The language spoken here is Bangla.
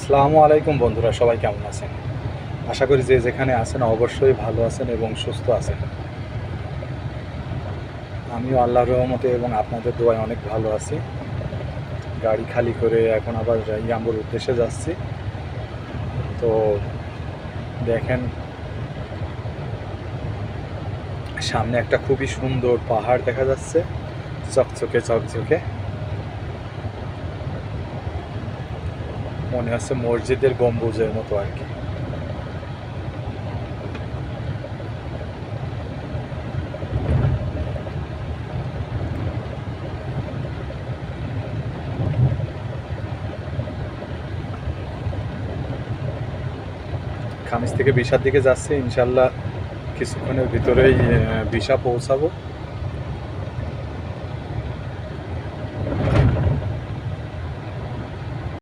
আসসালামু আলাইকুম বন্ধুরা, সবাই কেমন আছেন? আশা করি যে যেখানে আছেন অবশ্যই ভালো আছেন এবং সুস্থ আছেন। আমিও আল্লাহর রহমতে এবং আপনাদের দোয়ায় অনেক ভালো আছি। গাড়ি খালি করে এখন আবার ইয়াম্বুর উদ্দেশ্যে যাচ্ছি। তো দেখেন, সামনে একটা খুবই সুন্দর পাহাড় দেখা যাচ্ছে, চকচকে চকচকে। মনে হচ্ছে মসজিদের গম্বুজের মতো আর কি। খামিজ থেকে বিশার দিকে যাচ্ছি, ইনশাল্লাহ কিছুক্ষণের ভিতরেই বিশা পৌঁছাবো।